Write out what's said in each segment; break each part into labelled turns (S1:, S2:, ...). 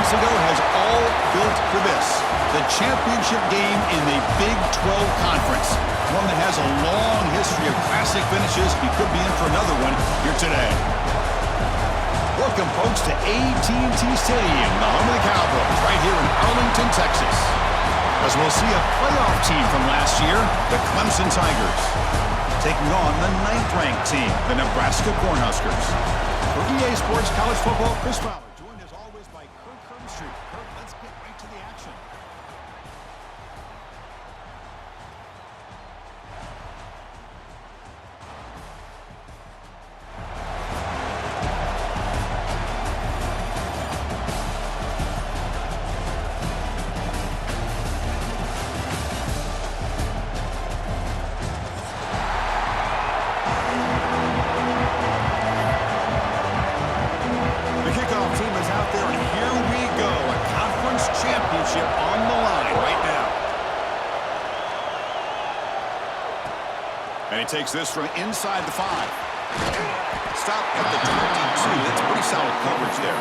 S1: Mexico has all built for this. The championship game in the Big 12 Conference. One that has a long history of classic finishes. We could be in for another one here today. Welcome, folks, to AT&T Stadium, the home of the Cowboys, right here in Arlington, Texas. As we'll see a playoff team from last year, the Clemson Tigers, taking on the 9th-ranked team, the Nebraska Cornhuskers. For EA Sports College Football, Chris Fowler, joined as always by Kirk Hermstreet. Kirk, let's get right to the action. On the line right now. And he takes this from inside the 5. Stop at the 22. That's pretty solid coverage there.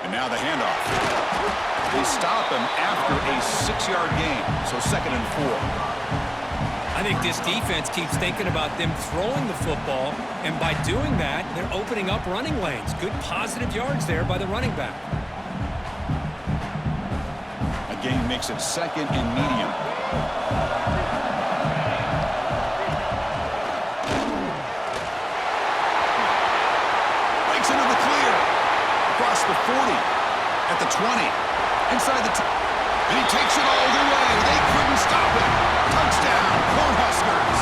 S1: And now the handoff. They stop him after a 6-yard gain, so 2nd and 4.
S2: I think this defense keeps thinking about them throwing the football, and by doing that, they're opening up running lanes. Good positive yards there by the running back.
S1: A gain makes it 2nd and medium. Breaks into the clear. Across the 40. At the 20. Inside the and he takes it all the way. They couldn't stop him. Touchdown, Cornhuskers.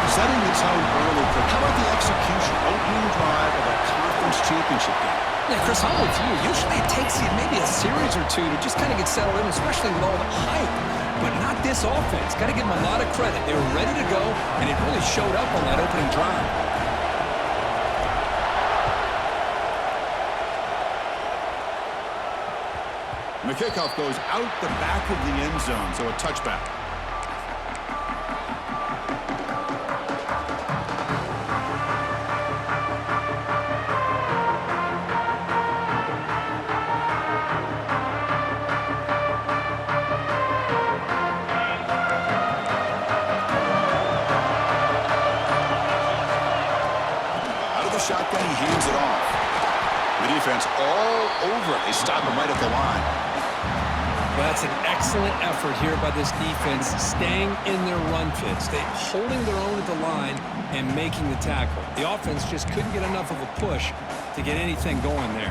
S1: Setting the tone early. How about the execution? Opening drive of a conference championship game.
S3: Yeah, Chris, I'm with you. Usually it takes you maybe a series or two to just kind of get settled in, especially with all the hype. But not this offense. Got to give them a lot of credit. They were ready to go, and it really showed up on that opening drive.
S1: And the kickoff goes out the back of the end zone, so a touchback. Out of the shotgun, he hands it off. The defense all over it. They stop him right at the line.
S2: Well, that's an excellent effort here by this defense, staying in their run fits, holding their own at the line and making the tackle. The offense just couldn't get enough of a push to get anything going there.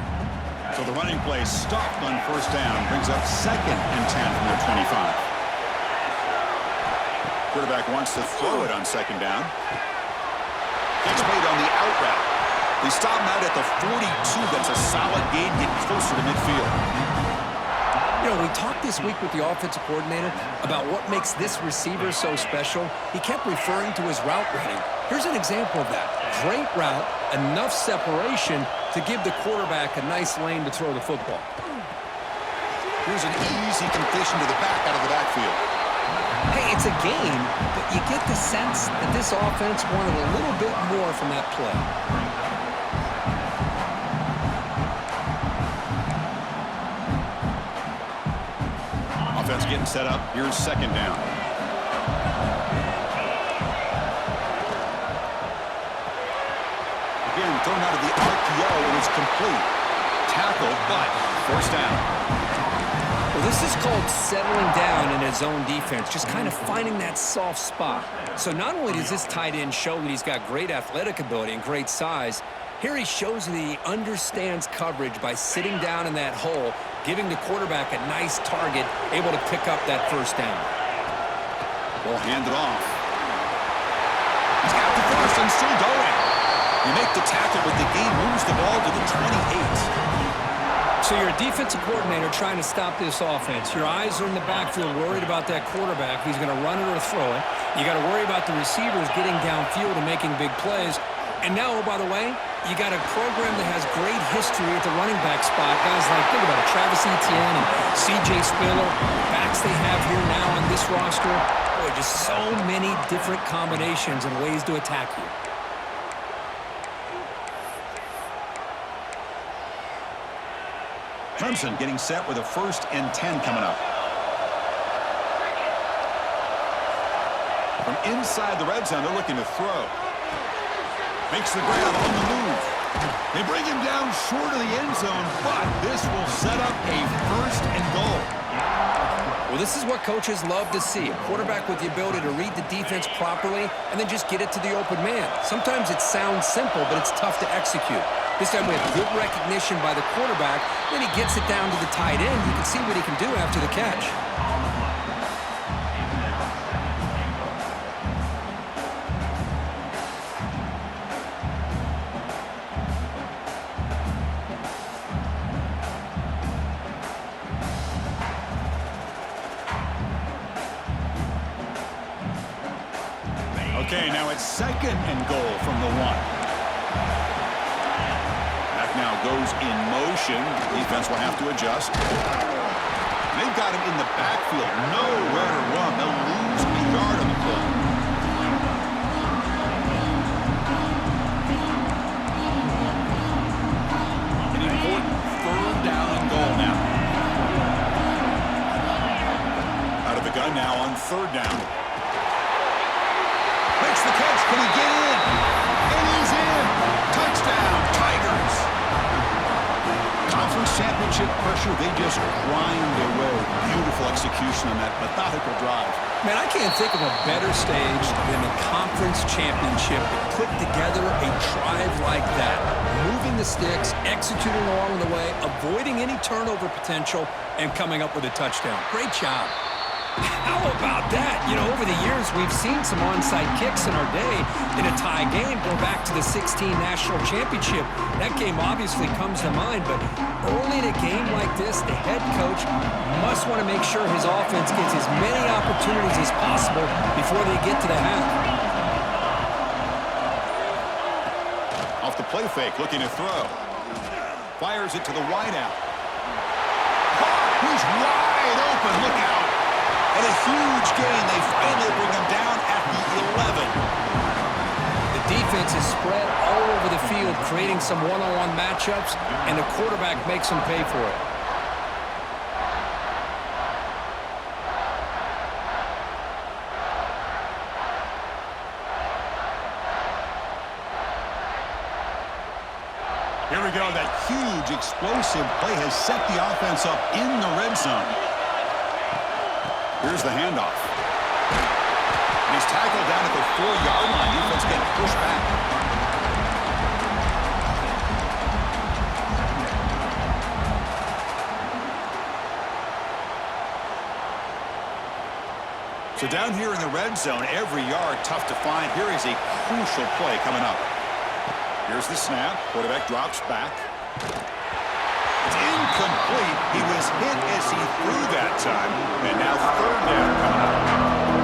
S1: So the running play stopped on 1st down, brings up 2nd and 10 from their 25. Quarterback wants to throw it on 2nd down. Catch made on the out route. They stop him out at the 42. That's a solid gain, getting closer to midfield.
S3: You know, we talked this week with the offensive coordinator about what makes this receiver so special. He kept referring to his route running. Here's an example of that. Great route, enough separation to give the quarterback a nice lane to throw the football.
S1: Here's an easy completion to the back out of the backfield.
S3: Hey, it's a game, but you get the sense that this offense wanted a little bit more from that play.
S1: Offense getting set up. Here's 2nd down. Again, thrown out of the RPO, and it's complete. Tackled, but 1st down.
S3: Well, this is called settling down in his own defense, just kind of finding that soft spot. So not only does this tight end show that he's got great athletic ability and great size, here he shows that he understands coverage by sitting down in that hole, giving the quarterback a nice target, able to pick up that 1st down.
S1: Ball handed off. He's got the 1st and still going. You make the tackle, but the game moves the ball to the 28.
S2: So you're a defensive coordinator trying to stop this offense. Your eyes are in the backfield, worried about that quarterback. He's going to run it or throw it. You got to worry about the receivers getting downfield and making big plays. And now, oh, by the way, you got a program that has great history at the running back spot. Guys like, think about it, Travis Etienne and C.J. Spiller, backs they have here now on this roster. Boy, just so many different combinations and ways to attack you.
S1: Clemson getting set with a 1st and 10 coming up. From inside the red zone, they're looking to throw. Makes the grab on the move. They bring him down short of the end zone, but this will set up a 1st and goal.
S3: Well, this is what coaches love to see. A quarterback with the ability to read the defense properly and then just get it to the open man. Sometimes it sounds simple, but it's tough to execute. This time we have good recognition by the quarterback. Then he gets it down to the tight end. You can see what he can do after the catch.
S1: Okay, now it's 2nd and goal from the 1. That now goes in motion. Defense will have to adjust. They've got him in the backfield. Nowhere to run. They'll lose a yard on the play. An important 3rd down and goal now. Out of the gun now on 3rd down. Makes the catch. Can he get in? And he's in. Touchdown, Tigers. Conference championship pressure, they just grind away. Beautiful execution on that methodical drive.
S2: Man, I can't think of a better stage than the conference championship to put together a drive like that. Moving the sticks, executing along the way, avoiding any turnover potential, and coming up with a touchdown. Great job. How about that? You know, over the years, we've seen some onside kicks in our day in a tie game. Go back to the 16 National Championship. That game obviously comes to mind, but early in a game like this, the head coach must want to make sure his offense gets as many opportunities as possible before they get to the half.
S1: Off the play fake, looking to throw. Fires it to the wideout. He's wide open. Look out. And a huge gain. They finally bring him down at the 11.
S2: The defense is spread all over the field, creating some one-on-one matchups, and the quarterback makes them pay for it.
S1: Here we go. That huge explosive play has set the offense up in the red zone. Here's the handoff. And he's tackled down at the 4-yard line. Defense getting pushed back. So down here in the red zone, every yard tough to find. Here is a crucial play coming up. Here's the snap. Quarterback drops back. It's incomplete. He was hit as he threw that time. And now 3rd down coming up.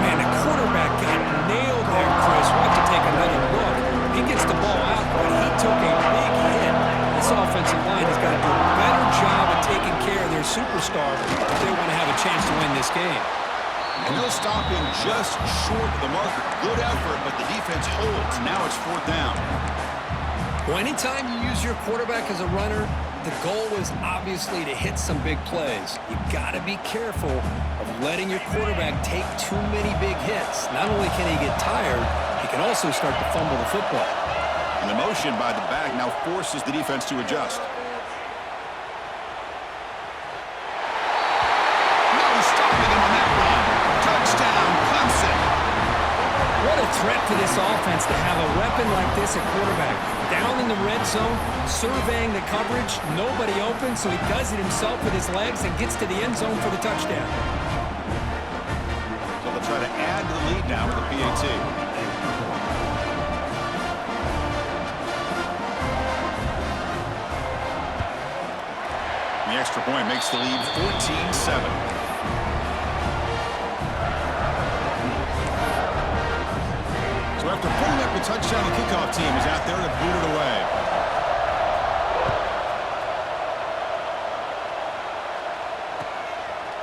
S2: Man, the quarterback got nailed there, Chris. We'll have to take another look. He gets the ball out, but he took a big hit. This offensive line has got to do a better job of taking care of their superstar if they want to have a chance to win this game.
S1: And they'll stop him just short of the marker. Good effort, but the defense holds. Now it's 4th down.
S2: Well, anytime you use your quarterback as a runner, the goal is obviously to hit some big plays. You got to be careful of letting your quarterback take too many big hits. Not only can he get tired, he can also start to fumble the football.
S1: And the motion by the back now forces the defense to adjust. No stopping him on that run. Touchdown, Clemson.
S2: What a threat for this offense to have a weapon like this at quarterback. Down in the red zone, surveying the coverage, nobody open, so he does it himself with his legs and gets to the end zone for the touchdown.
S1: So they'll try to add to the lead now with the PAT. The extra point makes the lead 14-7. After putting up the touchdown, the kickoff team is out there to boot it away.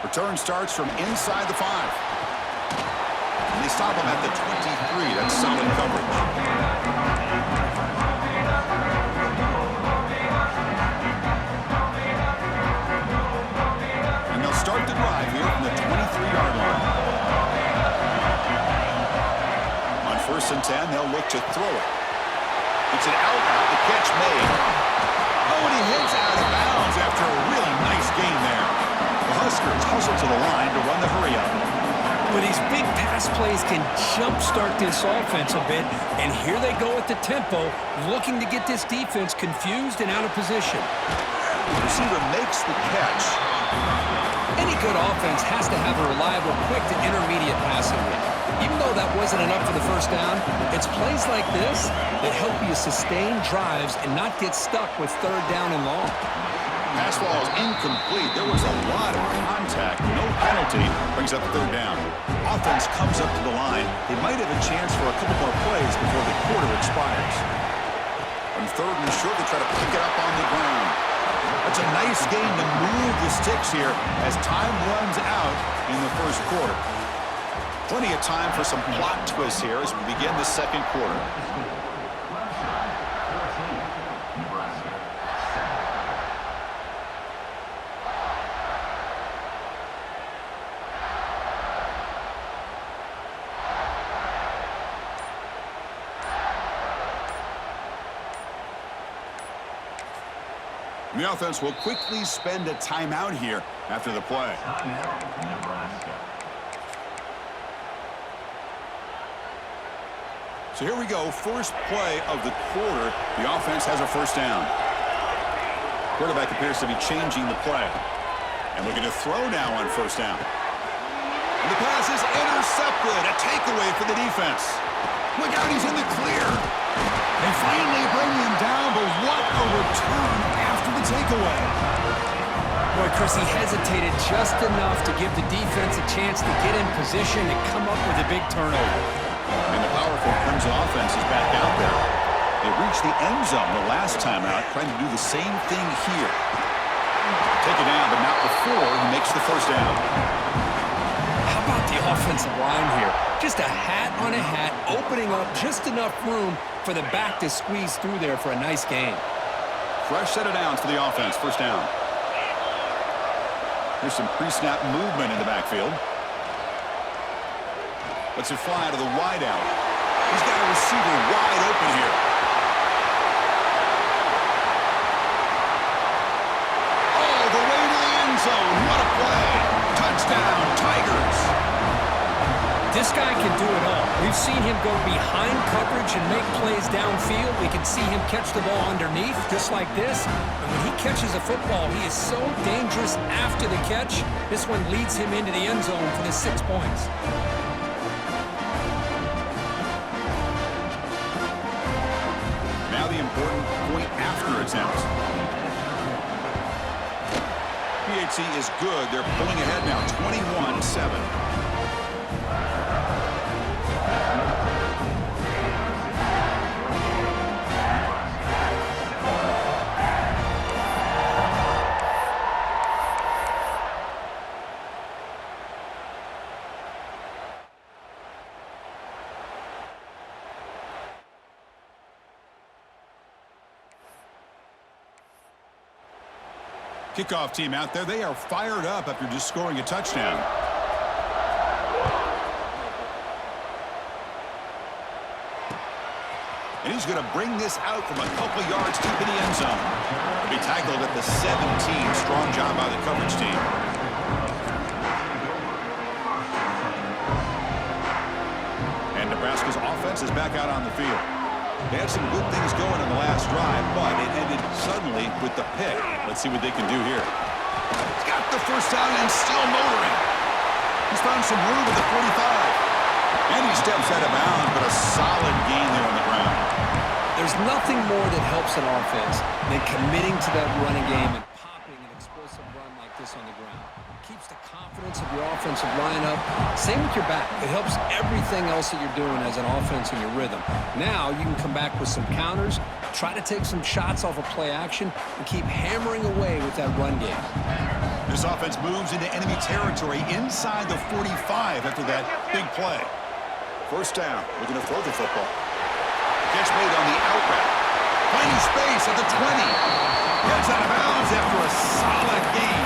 S1: Return starts from inside the 5. And they stop him at the 23. That's solid coverage. And they'll start the drive here from the 23-yard line. On 1st and 10, they'll look to throw it. It's an out route. The catch made. Oh, and he hits out of bounds after a really nice gain there. The Huskers hustle to the line to run the hurry-up.
S2: Well, these big pass plays can jumpstart this offense a bit, and here they go at the tempo, looking to get this defense confused and out of position.
S1: The receiver makes the catch.
S2: Any good offense has to have a reliable, quick to intermediate passing game. Even though that wasn't enough for the first down, it's plays like this that help you sustain drives and not get stuck with 3rd down and long.
S1: Pass ball is incomplete. There was a lot of contact. No penalty. Brings up 3rd down. Offense comes up to the line. They might have a chance for a couple more plays before the quarter expires. On 3rd and short, they try to pick it up on the ground. That's a nice gain to move the sticks here as time runs out in the 1st quarter. Plenty of time for some plot twists here as we begin the 2nd quarter. The offense will quickly spend a timeout here after the play.
S4: Nebraska.
S1: So here we go, first play of the quarter. The offense has a 1st down. Quarterback appears to be changing the play. And looking to throw now on 1st down. And the pass is intercepted. A takeaway for the defense. Look out, he's in the clear. They finally bring him down, but what a return after the takeaway.
S2: Boy, Chris, he hesitated just enough to give the defense a chance to get in position and come up with a big turnover.
S1: And the powerful Crimson offense is back out there. They reached the end zone the last time out, trying to do the same thing here. Take it down, but not before he makes the 1st down.
S2: How about the offensive line here? Just a hat on a hat, opening up just enough room for the back to squeeze through there for a nice gain.
S1: Fresh set of downs for the offense, 1st down. Here's some pre-snap movement in the backfield. Lets it fly to the wide out. He's got a receiver wide open here. All the way to the end zone. What a play. Touchdown, Tigers.
S2: This guy can do it all. We've seen him go behind coverage and make plays downfield. We can see him catch the ball underneath, just like this. And when he catches a football, he is so dangerous after the catch. This one leads him into the end zone for the 6 points.
S1: Now the important point after attempt. PHC is good. They're pulling ahead now, 21-7. Kickoff team out there. They are fired up after just scoring a touchdown. And he's going to bring this out from a couple yards deep in the end zone. He'll be tackled at the 17. Strong job by the coverage team. And Nebraska's offense is back out on the field. They had some good things going in the last drive, but it ended suddenly with the pick. Let's see what they can do here. He's got the 1st down and still motoring. He's found some room at the 45. And he steps out of bounds, but a solid gain there on the ground.
S2: There's nothing more that helps an offense than committing to that running game and popping an explosive run like this on the ground. keeps the confidence of your offensive line up. Same with your back. It helps everything else that you're doing as an offense in your rhythm. Now you can come back with some counters, try to take some shots off of play action, and keep hammering away with that run game.
S1: This offense moves into enemy territory inside the 45 after that big play. First down, looking to throw the football. Catch made on the out route. Finding space at the 20. Gets out of bounds after a solid gain.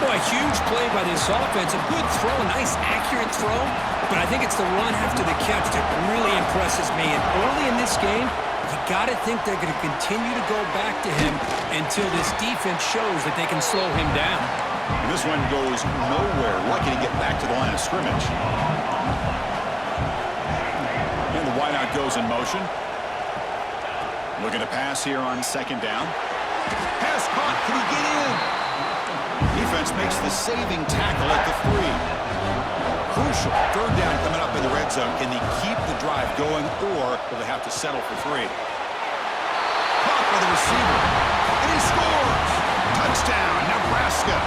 S2: Boy, a huge play by this offense. A good throw, a nice accurate throw. But I think it's the run after the catch that really impresses me. And early in this game, you got to think they're going to continue to go back to him until this defense shows that they can slow him down.
S1: And this one goes nowhere. Lucky to get back to the line of scrimmage. And the wideout goes in motion. Looking to pass here on second down. Pass caught. Can he get in? Defense makes the saving tackle at the 3. Crucial. Third down coming up in the red zone. Can they keep the drive going, or will they have to settle for 3? Caught by the receiver. And he scores. Touchdown, Nebraska.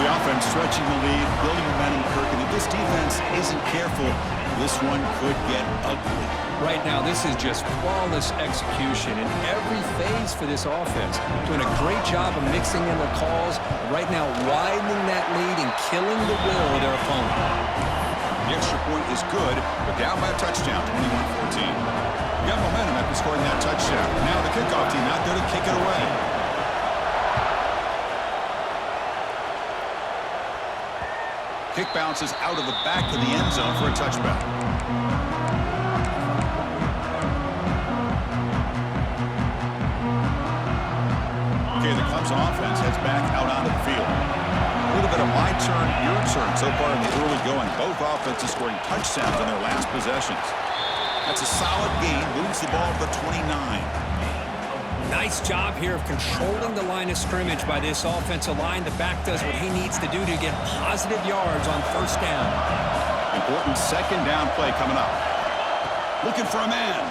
S1: The offense stretching the lead, building momentum, Kirk. And if this defense isn't careful, this one could get ugly.
S2: Right now, this is just flawless execution in every phase for this offense. Doing a great job of mixing in the calls. Right now, widening that lead and killing the will of their opponent.
S1: The extra point is good, but down by a touchdown, 21-14. You got momentum after scoring that touchdown. Now the kickoff team out there to kick it away. Kick bounces out of the back of the end zone for a touchback. Okay, the Clemson offense heads back out onto the field. A little bit of my turn, your turn so far in the early going. Both offenses scoring touchdowns on their last possessions. That's a solid gain. Moves the ball to the 29.
S2: Nice job here of controlling the line of scrimmage by this offensive line. The back does what he needs to do to get positive yards on first down.
S1: Important second down play coming up. Looking for a man.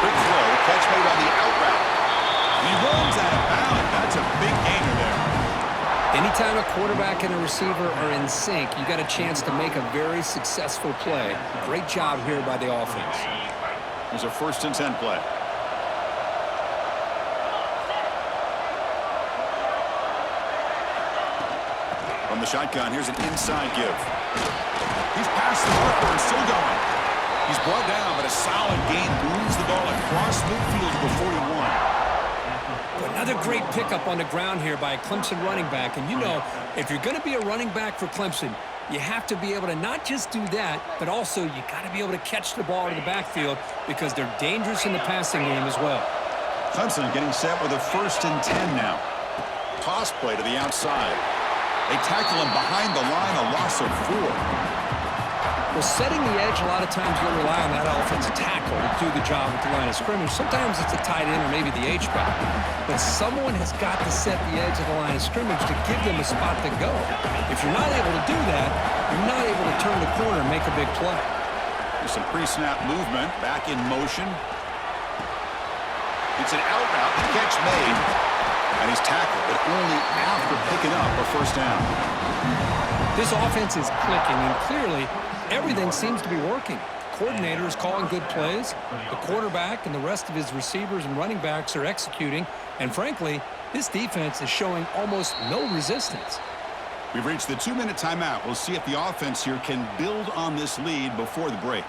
S1: Quick throw, catch made on the out route. And he runs out of bounds. That's a big gainer there.
S2: Anytime a quarterback and a receiver are in sync, you got a chance to make a very successful play. Great job here by the offense.
S1: There's a 1st and 10 play. From the shotgun, here's an inside give. He's past the marker and still going. He's brought down, but a solid gain moves the ball across midfield to the 41.
S2: Another great pickup on the ground here by a Clemson running back. And you know, if you're going to be a running back for Clemson, you have to be able to not just do that, but also you got to be able to catch the ball in the backfield because they're dangerous in the passing game as well.
S1: Clemson getting set with a 1st and 10 now. Toss play to the outside. They tackle him behind the line, a loss of 4.
S2: Well, setting the edge, a lot of times you'll rely on that offensive tackle to do the job at the line of scrimmage. Sometimes it's a tight end or maybe the H-back. But someone has got to set the edge of the line of scrimmage to give them a spot to go. If you're not able to do that, you're not able to turn the corner and make a big play.
S1: There's some pre-snap movement, back in motion. It's an out route, the catch made. And he's tackled, but only after picking up a 1st down.
S2: This offense is clicking, and clearly everything seems to be working. The coordinator is calling good plays. The quarterback and the rest of his receivers and running backs are executing. And frankly, this defense is showing almost no resistance.
S1: We've reached the 2-minute timeout. We'll see if the offense here can build on this lead before the break.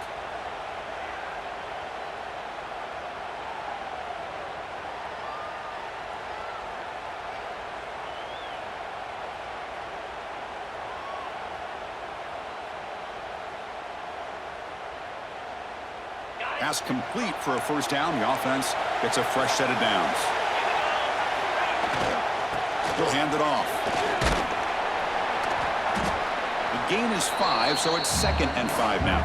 S1: Pass complete for a 1st down. The offense gets a fresh set of downs. He'll hand it off. The gain is 5, so it's 2nd and 5 now.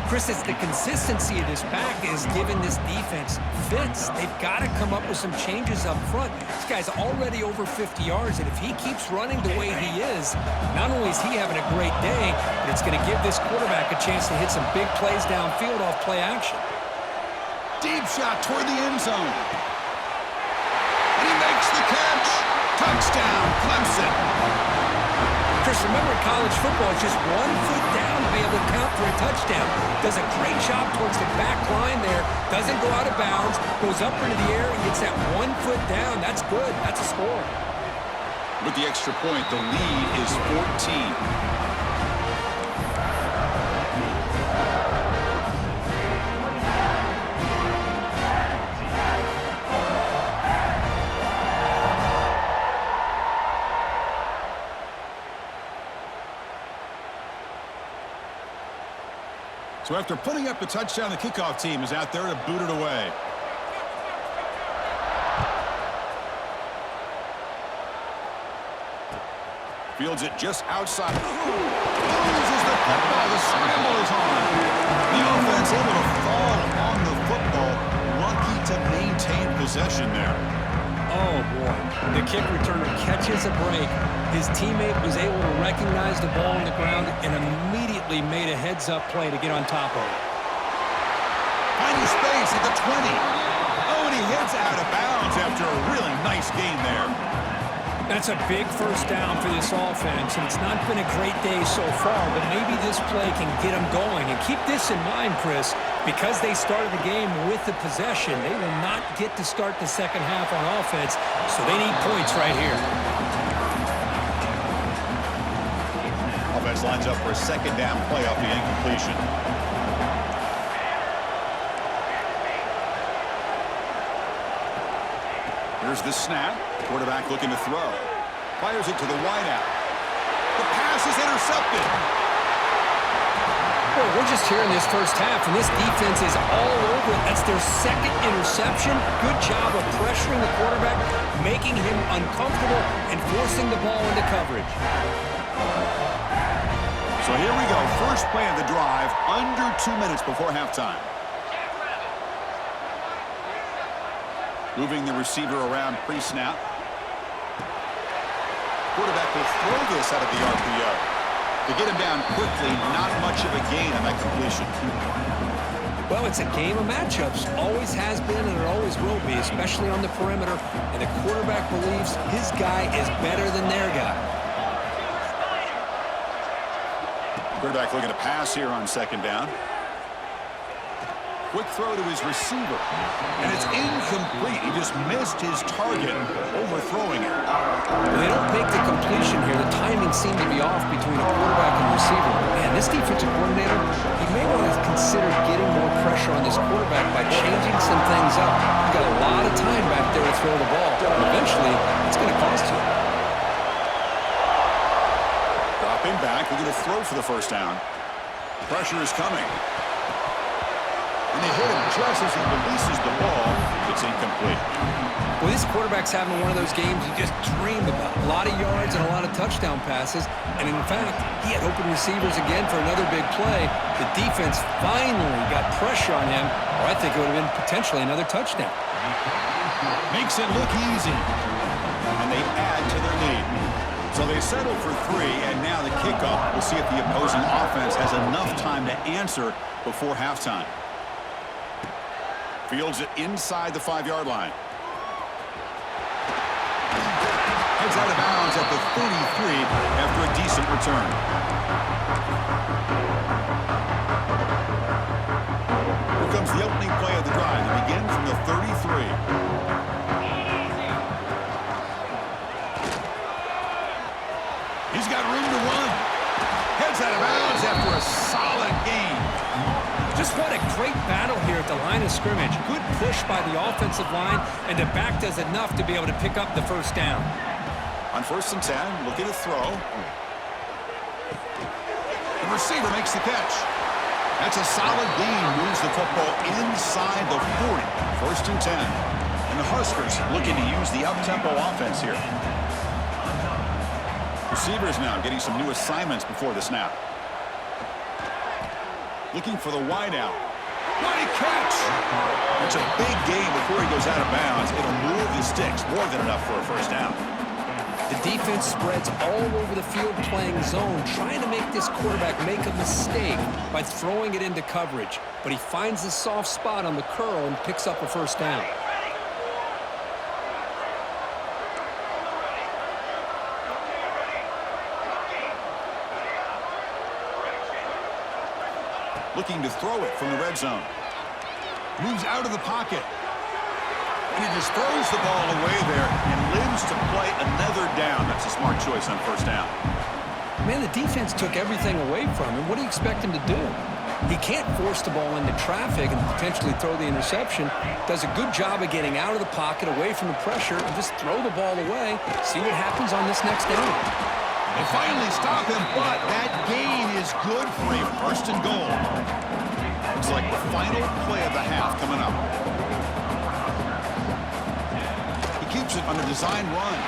S2: Chris, it's the consistency of this back is giving this defense fits. They've got to come up with some changes up front. This guy's already over 50 yards, and if he keeps running the way he is, not only is he having a great day, but it's going to give this quarterback a chance to hit some big plays downfield off play action.
S1: Deep shot toward the end zone. And he makes the catch. Touchdown, Clemson.
S3: Chris, remember in college football, it's just 1 foot down to be able to count for a touchdown. Does a great job towards the back line there. Doesn't go out of bounds. Goes up into the air and gets that 1 foot down. That's good. That's a score.
S1: With the extra point, the lead is 14. So after putting up the touchdown, the kickoff team is out there to boot it away. Fields it just outside. Loses the football. The scramble is on. The offense able to fall on the football. Lucky to maintain possession there.
S2: Oh, boy. The kick returner catches a break. His teammate was able to recognize the ball on the ground and immediately made a heads-up play to get on top of it.
S1: Finding space at the 20. Oh, and he heads out of bounds after a really nice gain there.
S2: That's a big first down for this offense, and it's not been a great day so far, but maybe this play can get them going. And keep this in mind, Chris, because they started the game with the possession, they will not get to start the second half on offense, so they need points right here.
S1: Offense lines up for a second down play off the incompletion. Here's the snap. Quarterback looking to throw. Fires it to the wideout. The pass is intercepted.
S2: Boy, we're just here in this first half, and this defense is all over it. That's their second interception. Good job of pressuring the quarterback, making him uncomfortable, and forcing the ball into coverage.
S1: So here we go. First play of the drive, under 2 minutes before halftime. Moving the receiver around pre-snap. Quarterback will throw this out of the RPO. To get him down quickly, not much of a gain on that completion.
S2: Well, it's a game of matchups. Always has been and it always will be, especially on the perimeter. And the quarterback believes his guy is better than their guy.
S1: Quarterback looking to pass here on second down. Quick throw to his receiver. And it's incomplete. He just missed his target, overthrowing it.
S2: Well, they don't make the completion here. The timing seemed to be off between a quarterback and receiver. And this defensive coordinator, he may want to consider getting more pressure on this quarterback by changing some things up. You've got a lot of time back there to throw the ball. And eventually, it's going to cost you.
S1: Dropping back, looking to throw for the first down. Pressure is coming. And they hit him just as he releases the ball. It's incomplete.
S2: Well, this quarterback's having one of those games you just dream about. A lot of yards and a lot of touchdown passes. And in fact, he had open receivers again for another big play. The defense finally got pressure on him, or I think it would have been potentially another touchdown.
S1: Makes it look easy. And they add to their lead. So they settle for 3, and now the kickoff. We'll see if the opposing offense has enough time to answer before halftime. Fields it inside the 5-yard line. Heads out of bounds at the 33 after a decent return. Here comes the opening play of the drive. They begin from the 33. He's got room to run. Heads out of bounds after a solid gain.
S2: Just what a great battle here at the line of scrimmage. Good push by the offensive line, and the back does enough to be able to pick up the first down.
S1: On 1st and 10, looking to throw. The receiver makes the catch. That's a solid gain. Moves the football inside the 40. 1st and 10. And the Huskers looking to use the up-tempo offense here. Receivers now getting some new assignments before the snap. Looking for the wideout. What a catch! That's a big gain before he goes out of bounds. It'll move the sticks. More than enough for a first down.
S2: The defense spreads all over the field playing zone, trying to make this quarterback make a mistake by throwing it into coverage. But he finds the soft spot on the curl and picks up a first down.
S1: looking to throw it from the red zone. Moves out of the pocket. And he just throws the ball away there and lives to play another down. That's a smart choice on first down.
S2: Man, the defense took everything away from him. What do you expect him to do? He can't force the ball into traffic and potentially throw the interception. Does a good job of getting out of the pocket, away from the pressure, and just throw the ball away. See what happens on this next down.
S1: They finally stop him, but that gain is good for a first and goal. Looks like the final play of the half coming up. He keeps it on a design run.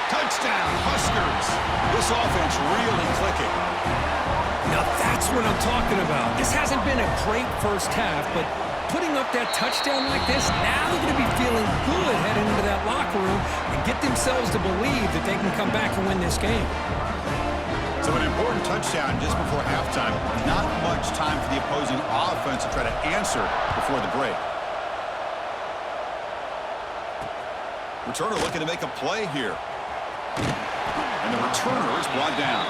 S1: Touchdown, Huskers. This offense really clicking.
S2: Now that's what I'm talking about. This hasn't been a great first half, but putting up that touchdown like this, now they're going to be feeling good heading into that locker room and get themselves to believe that they can come back and win this game.
S1: So an important touchdown just before halftime. Not much time for the opposing offense to try to answer before the break. Returner looking to make a play here. And the returner is brought down.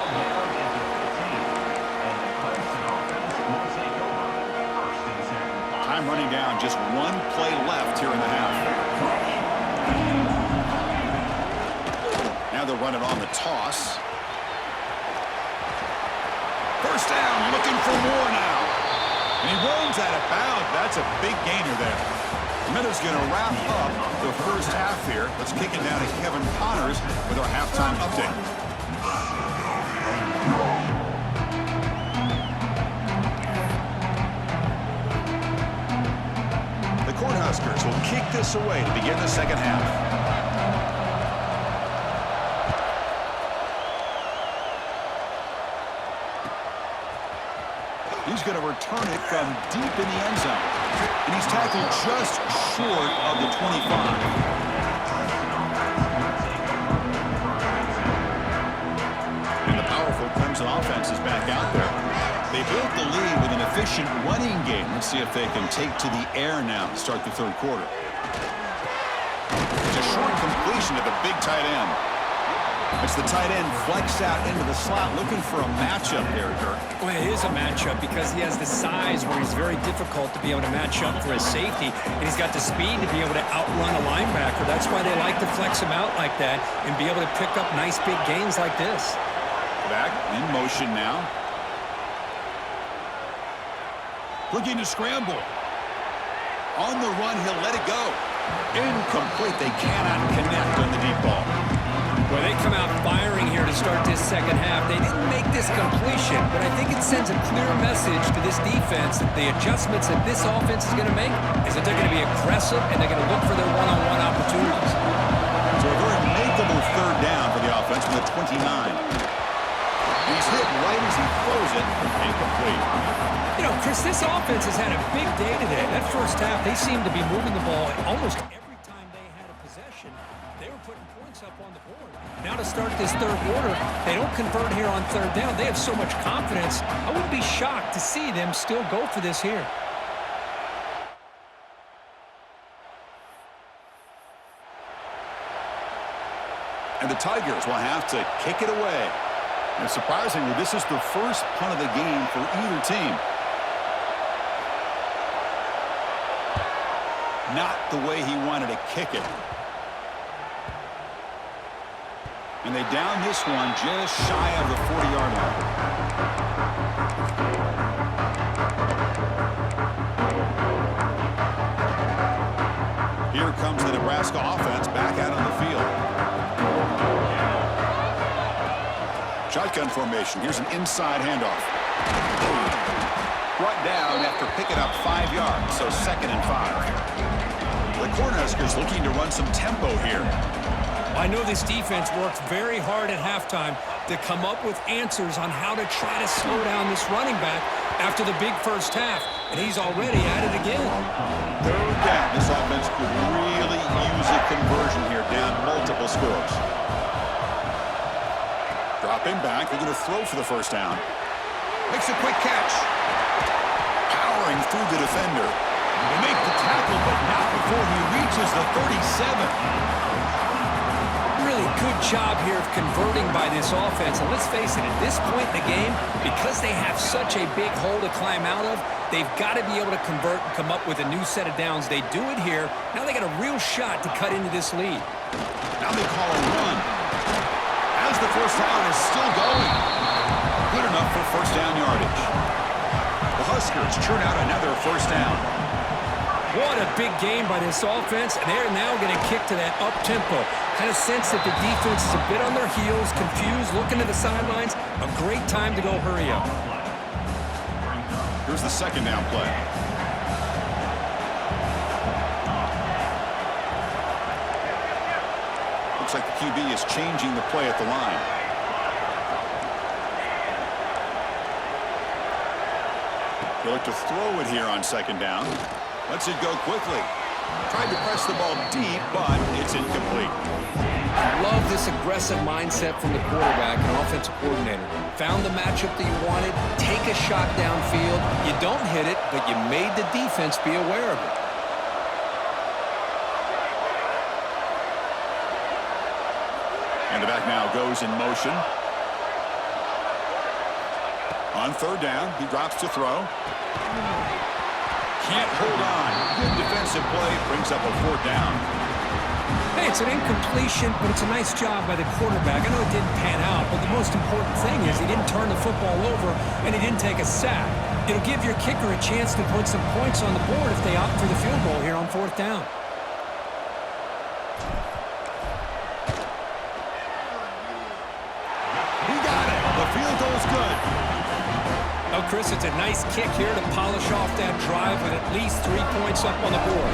S1: Time running down. Just one play left here in the half. Now they'll run it on the toss. First down, looking for more now. And he runs out of bounds. That's a big gainer there. Minutes going to wrap up the first half here. Let's kick it down to Kevin Connors with our halftime update. The Cornhuskers will kick this away to begin the second half. He's going to return it from deep in the end zone. And he's tackled just short of the 25. And the powerful Clemson offense is back out there. They built the lead with an efficient running game. Let's see if they can take to the air now to start the third quarter. It's a short completion to the big tight end. It's the tight end flexed out into the slot, looking for a matchup there, Kirk.
S2: Well, it is a matchup because he has the size where he's very difficult to be able to match up for his safety, and he's got the speed to be able to outrun a linebacker. That's why they like to flex him out like that and be able to pick up nice big gains like this.
S1: Back in motion now. Looking to scramble. On the run, he'll let it go. Incomplete. They cannot connect on the deep ball.
S2: Well, they come out firing here to start this second half. They didn't make this completion, but I think it sends a clear message to this defense that the adjustments that this offense is going to make is that they're going to be aggressive and they're going to look for their one-on-one opportunities.
S1: So a very makeable third down for the offense from the 29. He's hit right as he throws it. Incomplete.
S2: You know, Chris, this offense has had a big day today. That first half, they seemed to be moving the ball almost every time they had a possession. They were putting points up on the board. Now to start this third quarter, they don't convert here on third down. They have so much confidence. I wouldn't be shocked to see them still go for this here.
S1: And the Tigers will have to kick it away. And surprisingly, this is the first punt of the game for either team. Not the way he wanted to kick it. And they down this one just shy of the 40-yard line. Here comes the Nebraska offense back out on the field. Shotgun formation. Here's an inside handoff. Brought down after picking up 5 yards, so 2nd and 5. The Cornhuskers looking to run some tempo here.
S2: I know this defense worked very hard at halftime to come up with answers on how to try to slow down this running back after the big first half, and he's already at it again.
S1: Third down. This offense could really use a conversion here, down multiple scores. Dropping back, they're going to throw for the first down. Makes a quick catch. Powering through the defender. They make the tackle, but not before he reaches the 37.
S2: Really
S3: Good job here of converting by this offense. And let's face it, at this point in the game, because they have such a big hole to climb out of, they've got to be able to convert and come up with a new set of downs. They do it here. Now they got a real shot to cut into this lead.
S1: Now they call a run. As the first down is still going. Good enough for first down yardage. The Huskers churn out another first down.
S3: What a big game by this offense, and they're now going to kick to that up-tempo. Kind of sense that the defense is a bit on their heels, confused, looking to the sidelines. A great time to go hurry up.
S1: Here's the second down play. Looks like the QB is changing the play at the line. He'll look to throw it here on second down. Lets it go quickly. Tried to press the ball deep, but it's incomplete.
S3: Love this aggressive mindset from the quarterback and offensive coordinator. Found the matchup that you wanted, take a shot downfield. You don't hit it, but you made the defense be aware of it.
S1: And the back now goes in motion. On third down, he drops to throw. Can't hold on. Good defensive play, brings up a fourth down.
S3: Hey, it's an incompletion, but it's a nice job by the quarterback. I know it didn't pan out, but the most important thing is he didn't turn the football over and he didn't take a sack. It'll give your kicker a chance to put some points on the board if they opt for the field goal here on fourth down.
S1: He got it. The field goal's good.
S3: Oh, Chris, it's a nice kick here to polish off that drive with at least 3 points up on the board.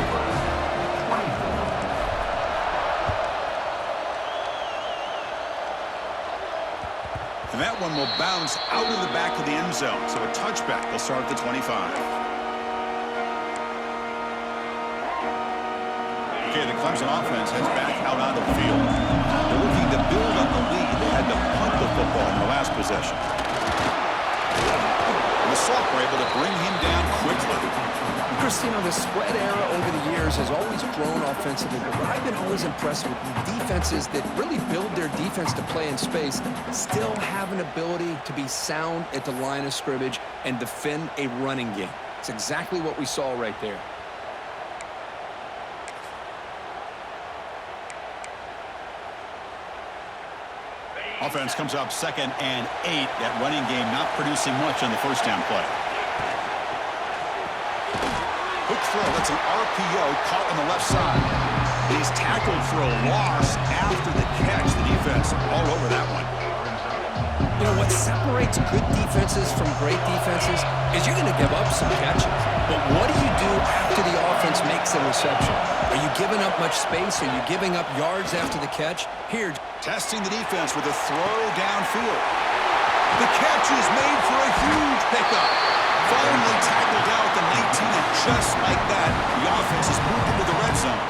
S1: And that one will bounce out of the back of the end zone. So a touchback will start at the 25. Okay, the Clemson offense heads back out onto the field. They're looking to build on the lead. They had to punt the football in the last possession. The Salk were able to bring him down quickly.
S3: Christine, the spread era over the years has always grown offensively, but what I've been always impressed with defenses that really build their defense to play in space still have an ability to be sound at the line of scrimmage and defend a running game. It's exactly what we saw right there.
S1: Offense comes up 2nd and 8. That running game not producing much on the first down play. Quick throw. That's an RPO caught on the left side. He's tackled for a loss after the catch. The defense all over that one.
S3: You know, what separates good defenses from great defenses is you're going to give up some catches. But what do you do after the offense makes a reception? Are you giving up much space? Are you giving up yards after the catch? Here,
S1: testing the defense with a throw downfield. The catch is made for a huge pickup. Finally tackled out at the 19, and just like that, the offense has moved into the red zone.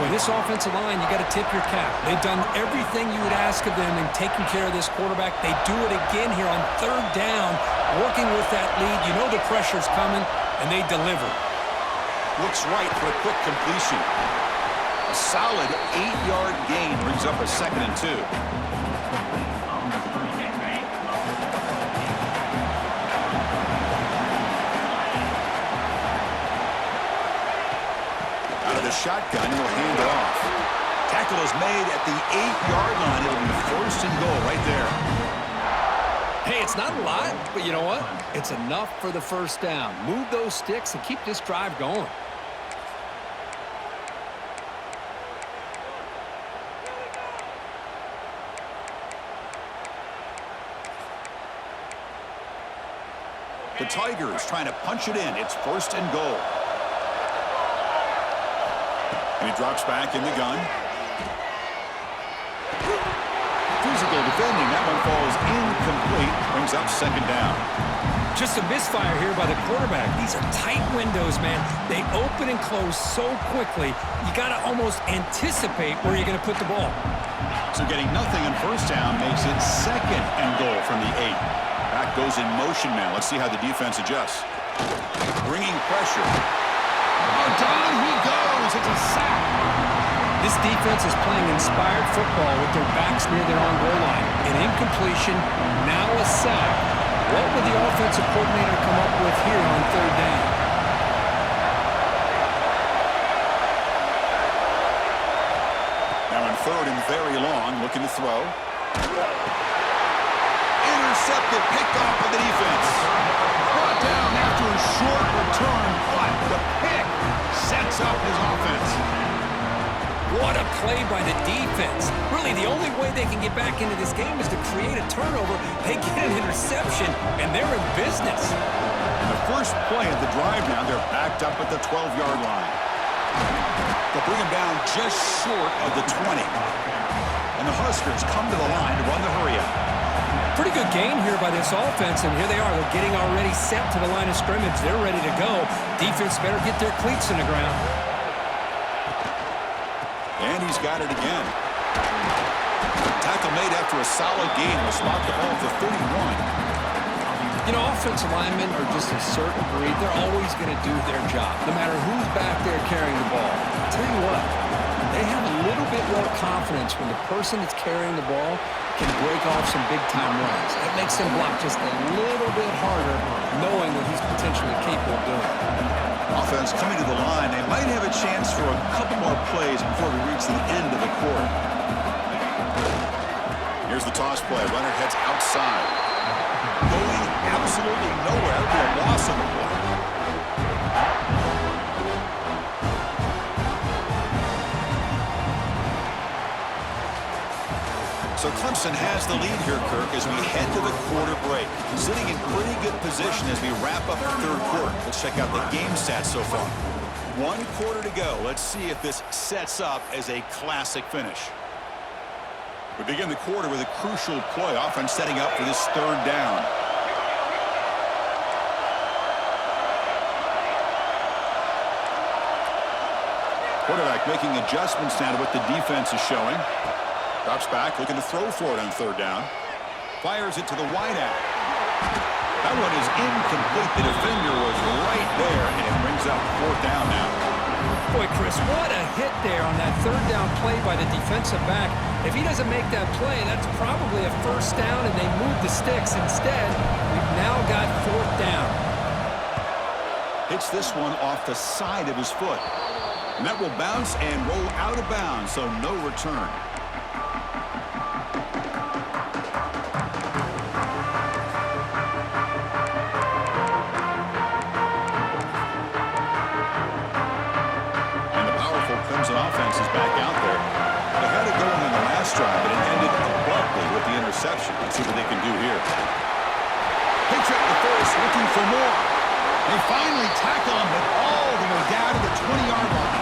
S3: Boy, this offensive line, you got to tip your cap. They've done everything you would ask of them in taking care of this quarterback. They do it again here on third down, working with that lead. You know the pressure's coming, and they deliver.
S1: Looks right for a quick completion. A solid 8-yard gain brings up a 2nd and 2. Out of the shotgun, he'll hand it off. Tackle is made at the 8-yard line. It'll be first and goal right there.
S3: Hey, it's not a lot, but you know what? It's enough for the first down. Move those sticks and keep this drive going.
S1: The Tigers trying to punch it in. It's first and goal. And he drops back in the gun. Physical defending. That one falls incomplete. Brings up 2nd down.
S3: Just a misfire here by the quarterback. These are tight windows, man. They open and close so quickly, you got to almost anticipate where you're going to put the ball.
S1: So getting nothing on first down makes it 2nd and goal from the 8. Back goes in motion now. Let's see how the defense adjusts. Bringing pressure. Oh, down he goes. It's a sack.
S3: This
S2: defense is playing inspired football with their backs near their own goal line. An incompletion, now a sack. What would the offensive coordinator come up with here on third down?
S1: Now on third and very long, looking to throw. Intercepted, picked off by the defense. Brought down after a short return, but the pick sets up his offense.
S3: What a play by the defense. Really, the only way they can get back into this game is to create a turnover. They get an interception, and they're in business.
S1: The first play of the drive now, they're backed up at the 12-yard line. They'll bring him down just short of the 20. And the Huskers come to the line to run the hurry-up.
S2: Pretty good gain here by this offense, and here they are. They're getting already set to the line of scrimmage. They're ready to go. Defense better get their cleats in the ground.
S1: And he's got it again. Tackle made after a solid gain. Will spot the ball for 31.
S2: You know, offensive linemen are just a certain breed. They're always going to do their job, no matter who's back there carrying the ball. I'll tell you what, they have a little bit more confidence when the person that's carrying the ball can break off some big-time runs. That makes them block just a little bit harder, knowing what he's potentially capable of doing.
S1: Offense coming to the line. They might have a chance for a couple more plays before we reach the end of the quarter. Here's the toss play. Runner heads outside. Going absolutely nowhere. It'll be a loss on the play. So Clemson has the lead here, Kirk, as we head to the quarter break. Sitting in pretty good position as we wrap up the third quarter. Let's check out the game stats so far. 1 quarter to go. Let's see if this sets up as a classic finish. We begin the quarter with a crucial play. Offense setting up for this third down. Quarterback making adjustments now to what the defense is showing. Drops back, looking to throw for it on third down. Fires it to the wideout. That one is incomplete. The defender was right there, and it brings up fourth down now.
S2: Boy, Chris, what a hit there on that third down play by the defensive back. If he doesn't make that play, that's probably a first down, and they move the sticks. Instead, we've now got fourth down.
S1: Hits this one off the side of his foot. And that will bounce and roll out of bounds, so no return. Offense is back out there. They had it going in the last drive, but it ended abruptly with the interception. Let's see what they can do here. Picks up the first, looking for more. They finally tackle him, but all the way down to the 20-yard line.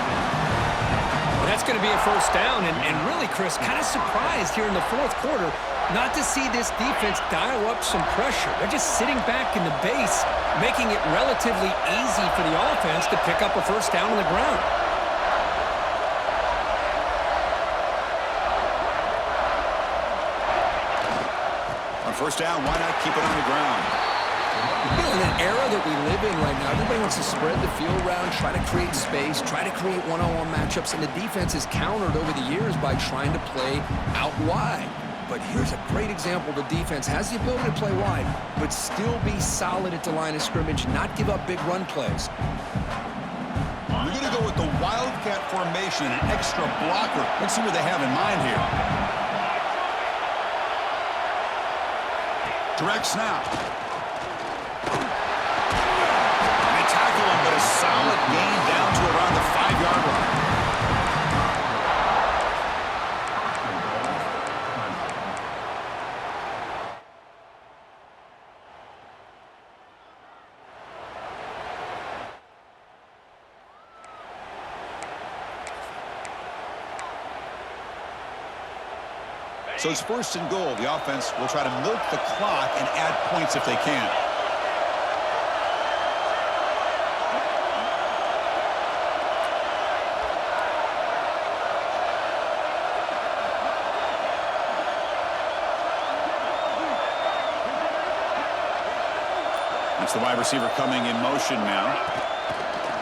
S2: Well, that's going to be a first down, and really, Chris, kind of surprised here in the fourth quarter not to see this defense dial up some pressure. They're just sitting back in the base, making it relatively easy for the offense to pick up a first down on the ground.
S1: First down, why not keep it on the ground?
S2: You know, in an era that we live in right now, everybody wants to spread the field around, try to create space, try to create one-on-one matchups, and the defense is countered over the years by trying to play out wide. But here's a great example. The defense has the ability to play wide, but still be solid at the line of scrimmage, not give up big run plays.
S1: We're going to go with the Wildcat formation, an extra blocker. Let's see what they have in mind here. Direct snap. And they tackle him, but a solid gain down to around the 5-yard line. So it's first and goal. The offense will try to milk the clock and add points if they can. That's the wide receiver coming in motion now.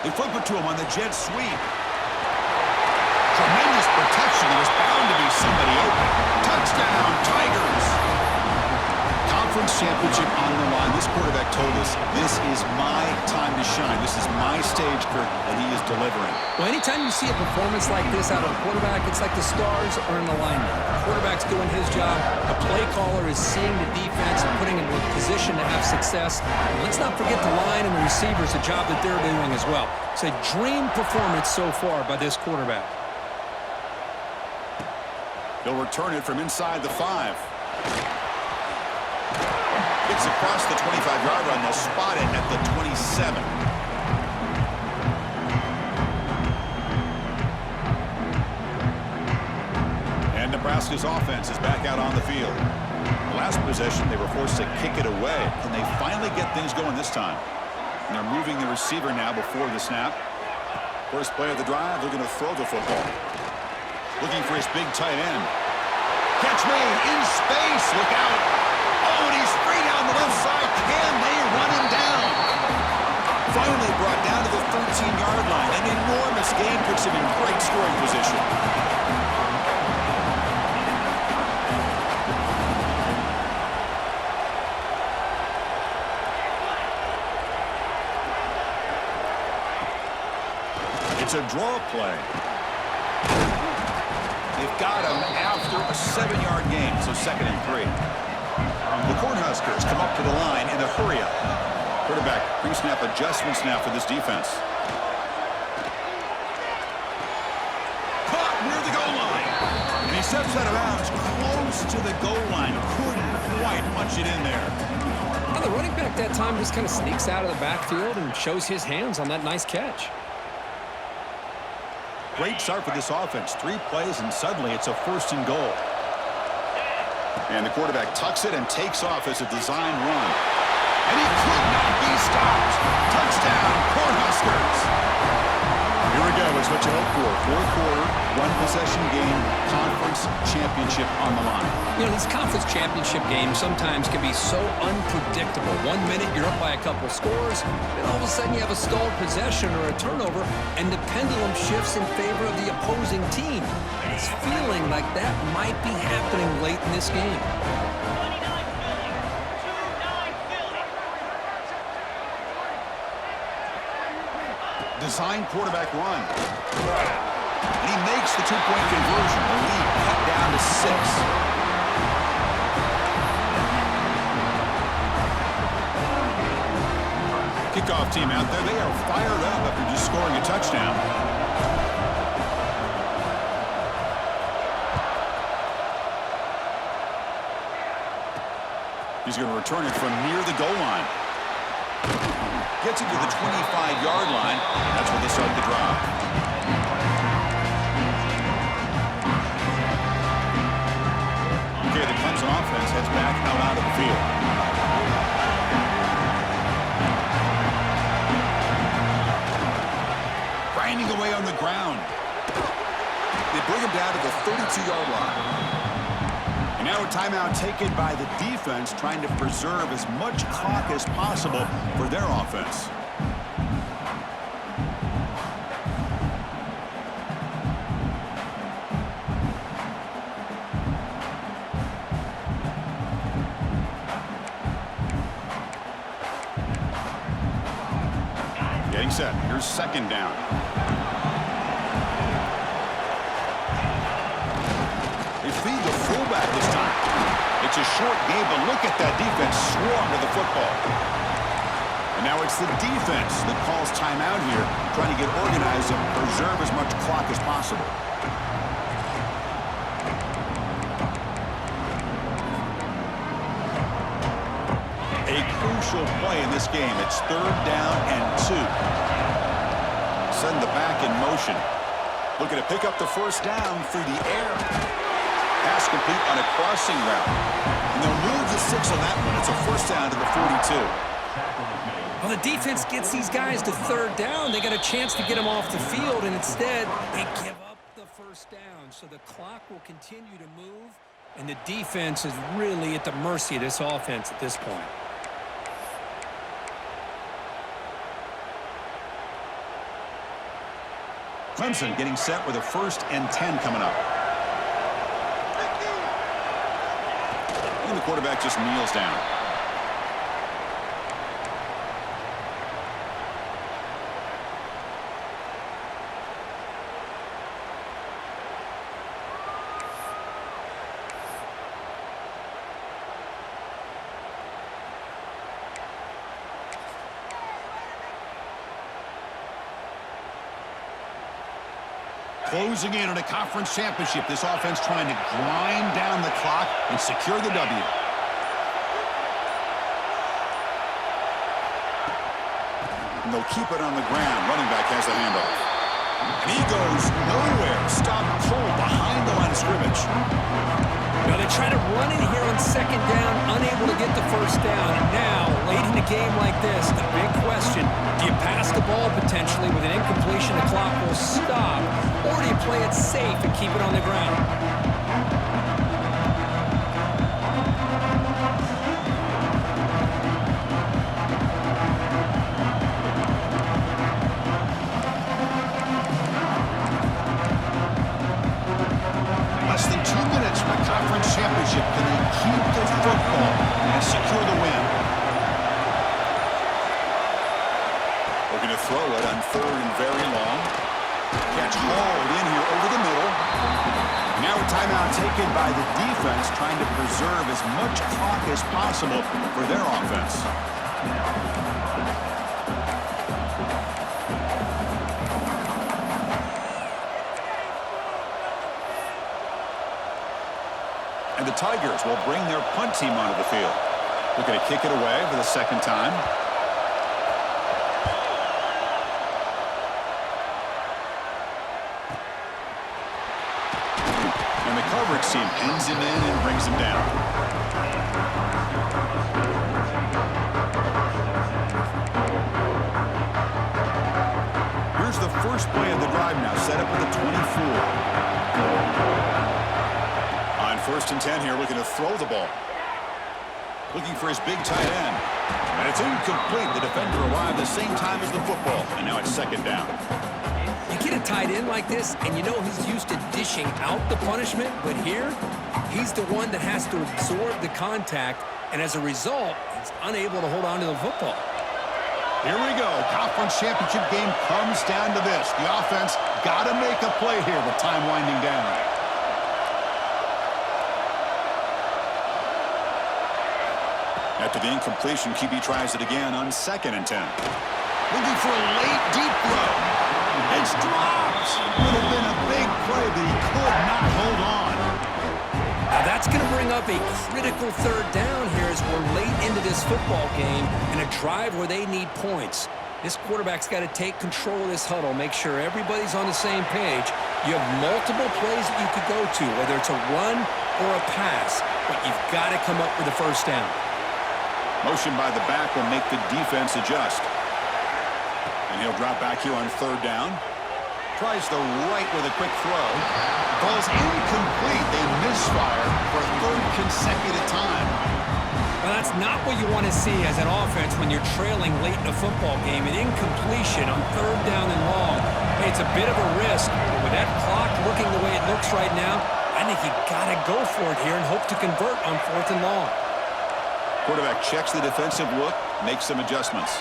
S1: They flip it to him on the jet sweep. Tremendous protection conference championship on the line. This quarterback told us, this is my time to shine. This is my stage, Kurt, and he is delivering.
S2: Well, anytime you see a performance like this out of a quarterback, it's like the stars are in alignment. The quarterback's doing his job. The play caller is seeing the defense and putting him in a position to have success. And let's not forget the line and the receivers, the job that they're doing as well. It's a dream performance so far by this quarterback.
S1: He'll return it from inside the 5. Gets across the 25-yard line. They'll spot it at the 27. And Nebraska's offense is back out on the field. The last possession, they were forced to kick it away. Can they finally get things going this time? And they're moving the receiver now before the snap. First play of the drive, they're going to throw the football. Looking for his big tight end. Catch made in space. Look out. Oh, and he's free down the left side. Can they run him down? Finally brought down to the 13-yard line. An enormous gain puts him in great scoring position. It's a draw play. They've got him after a 7-yard gain, so 2nd and 3. The Cornhuskers come up to the line in a hurry-up. Quarterback pre-snap adjustments now for this defense. Caught near the goal line. And he steps out of bounds close to the goal line. Couldn't quite punch it in there.
S2: Now the running back that time just kind of sneaks out of the backfield and shows his hands on that nice catch.
S1: Great start for this offense. 3 plays, and suddenly it's a 1st and goal. And the quarterback tucks it and takes off as a design run. And he could not be stopped. Touchdown, Cornhuskers. Here we go. It's what you hope for. 4th quarter, 1-possession game, conference championship on the line.
S2: You know, these conference championship games sometimes can be so unpredictable. 1 minute you're up by a couple scores, and all of a sudden you have a stalled possession or a turnover, and the pendulum shifts in favor of the opposing team. It's feeling like that might be happening late in this game.
S1: Design quarterback run. And he makes the 2-point conversion. The lead cut down to 6. Kickoff team out there. They are fired up after just scoring a touchdown. He's going to return it from near the goal line. Gets it to the 25-yard line. That's where they start the drive. Okay, the Clemson offense heads back out onto the field. Grinding away on the ground. They bring him down to the 32-yard line. And now a timeout taken by the defense, trying to preserve as much clock as possible for their offense. Getting set. Here's 2nd down. They feed the fullback this time. It's a short game, but look at that defense swarm to the football. And now it's the defense that calls timeout here, trying to get organized and preserve as much clock as possible. A crucial play in this game. It's 3rd down and 2. Send the back in motion. Looking to pick up the 1st down through the air. Pass complete on a crossing route. And they'll move the 6 on that one. It's a 1st down to the 42.
S2: Well, the defense gets these guys to 3rd down. They got a chance to get them off the field, and instead they give up the 1st down. So the clock will continue to move, and the defense is really at the mercy of this offense at this point.
S1: Clemson getting set with a 1st and 10 coming up. And the quarterback just kneels down. Closing in on a conference championship, this offense trying to grind down the clock and secure the W. And they'll keep it on the ground. Running back has the handoff. And he goes nowhere. Stopped cold behind the line of scrimmage.
S3: Now they try to run in here on second down, unable to get the first down. And now, late in a game like this, the big question, do you pass the ball potentially with an incompletion, the clock will stop, or do you play it safe and keep it on the ground?
S1: Less than 2 minutes from a conference championship. Can they keep the football and secure the win? We're going to throw it on 3rd and very long. Catch hauled in here over the middle. Now a timeout taken by the defense, trying to preserve as much clock as possible for their offense. And the Tigers will bring their punt team onto the field. They're going to kick it away for the second time. And the coverage team pins him in and brings him down. Here's the first play of the drive now, set up at the 24. 1st and 10 here, looking to throw the ball. Looking for his big tight end. And it's incomplete. The defender arrived the same time as the football. And now it's second down.
S3: You get a tight end like this, and you know he's used to dishing out the punishment, but here, he's the one that has to absorb the contact, and as a result, he's unable to hold on to the football.
S1: Here we go. Conference championship game comes down to this. The offense got to make a play here with time winding down. After the incompletion, QB tries it again on 2nd and 10. Looking for a late deep throw. It's dropped. Would have been a big play, but he could not hold on.
S3: Now that's going to bring up a critical 3rd down here as we're late into this football game in a drive where they need points. This quarterback's got to take control of this huddle, make sure everybody's on the same page. You have multiple plays that you could go to, whether it's a run or a pass, but you've got to come up with a first down.
S1: Motion by the back will make the defense adjust. And he'll drop back here on 3rd down. Tries the right with a quick throw. Ball's incomplete. They misfire for a 3rd consecutive time.
S3: Well, that's not what you want to see as an offense when you're trailing late in a football game. An incompletion on 3rd down and long. Hey, it's a bit of a risk. But with that clock looking the way it looks right now, I think you got to go for it here and hope to convert on 4th and long.
S1: Quarterback checks the defensive look, makes some adjustments.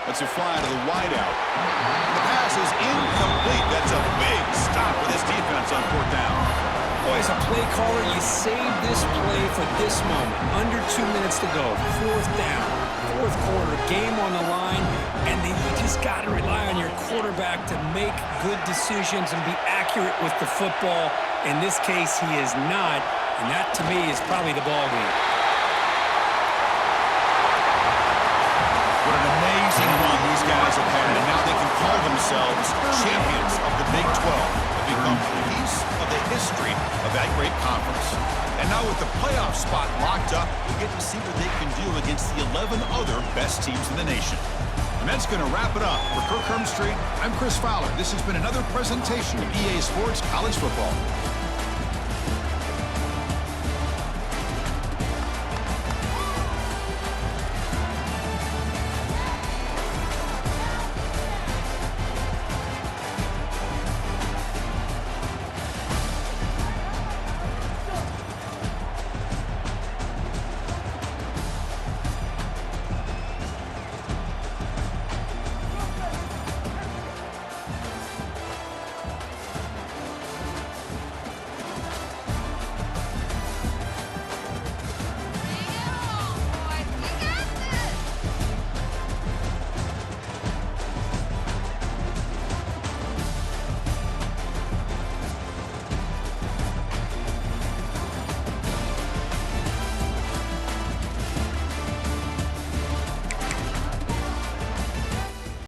S1: Lets it fly to the wideout. The pass is incomplete. That's a big stop with this defense on 4th down.
S3: Boy, as a play caller, you save this play for this moment. Under 2 minutes to go. 4th down. 4th quarter. Game on the line. And you just got to rely on your quarterback to make good decisions and be accurate with the football. In this case, he is not. And that, to me, is probably the ball game.
S1: What an amazing run these guys have had, and now they can call themselves champions of the Big 12 and become a piece of the history of that great conference. And now with the playoff spot locked up, we get to see what they can do against the 11 other best teams in the nation. And that's going to wrap it up. For Kirk Street, I'm Chris Fowler. This has been another presentation of EA Sports College Football.